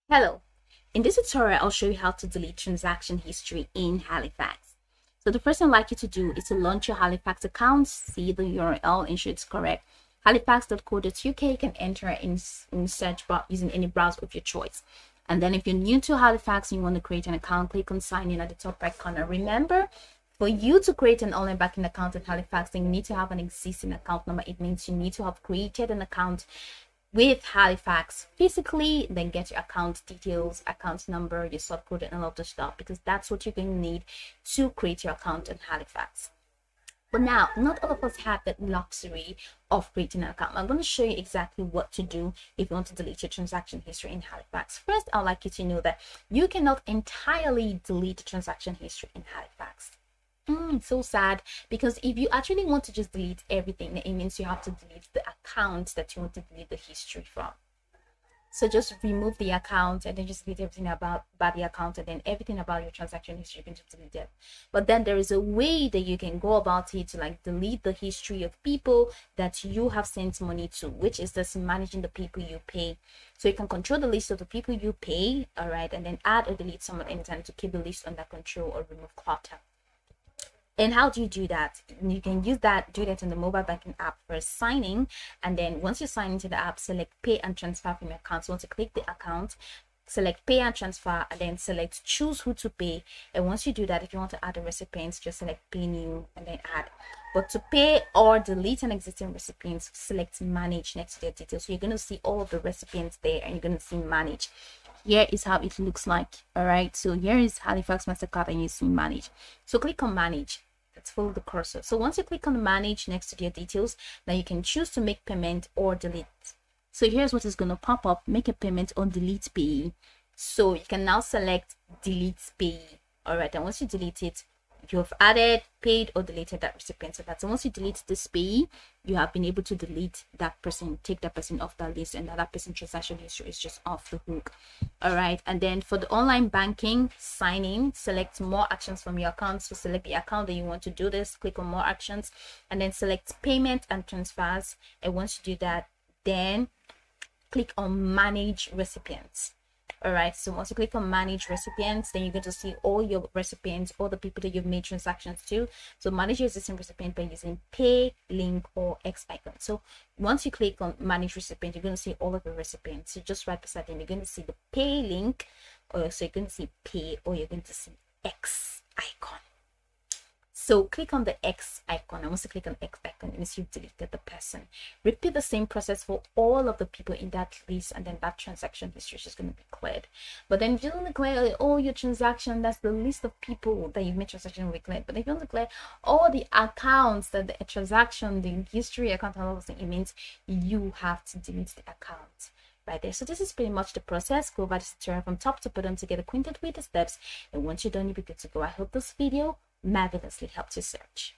Hello, in this tutorial I'll show you how to delete transaction history in Halifax. So the first thing I'd like you to do is to launch your Halifax account, see the URL, ensure it's correct. Halifax.co.uk, you can enter in search bar using any browser of your choice. And then if you're new to Halifax and you want to create an account, click on sign in at the top right corner. Remember, for you to create an online banking account at Halifax, then you need to have an existing account number. It means you need to have created an account with Halifax physically, then get your account details, account number, your sort code, and all of the stuff, because that's what you're going to need to create your account in Halifax. But now, not all of us have that luxury of creating an account. I'm going to show you exactly what to do if you want to delete your transaction history in Halifax. First, I'd like you to know that you cannot entirely delete the transaction history in Halifax. So sad, because if you actually want to just delete everything, it means you have to delete the account that you want to delete the history from. So just remove the account and then just delete everything about the account, and then everything about your transaction history, you can just delete it. But then there is a way that you can go about it to like delete the history of people that you have sent money to, which is just managing the people you pay. So you can control the list of the people you pay, all right, and then add or delete someone anytime to keep the list under control or remove clutter. And how do you do that? You can do that in the mobile banking app first, signing, and then once you sign into the app, select pay and transfer from your account. So once you click the account, select pay and transfer, and then select choose who to pay. And once you do that, if you want to add a recipient, just select pay new and then add. But to pay or delete an existing recipient, select manage next to their details. So you're going to see all of the recipients there, and you're going to see manage. Here is how it looks like. All right, so here is Halifax MasterCard, and you see manage. So click on manage. Let's follow the cursor. So once you click on manage next to your details, now you can choose to make payment or delete. So here's what is going to pop up: make a payment or delete pay. So you can now select delete pay. All right, and once you delete it, you have added, paid, or deleted that recipient. So that's once you delete this pay, you have been able to delete that person, take that person off that list, and that person's transaction history is just off the hook. All right, and then for the online banking sign in, select more actions from your account. So select the account that you want to do this, click on more actions, and then select payment and transfers. And once you do that, then click on manage recipients. All right, so once you click on manage recipients, then you're going to see all your recipients, all the people that you've made transactions to. So manage your existing recipient by using pay, link, or X icon. So once you click on manage recipient, you're going to see all of the recipients. So just right beside them, you're going to see the pay link, or so you're going to see pay, or you're going to see X icon. So click on the X icon, and once you click on X icon, it means you've deleted the person. Repeat the same process for all of the people in that list, and then that transaction history is just going to be cleared. But then if you want to clear all your transaction, that's the list of people that you've made transaction with cleared. But if you want to clear all the accounts that the transaction, the history account, and all those things, it means you have to delete the account right there. So this is pretty much the process. Go over this tutorial from top to bottom to get acquainted with the steps, and once you're done, you'll be good to go. I hope this video marvelously helped your search.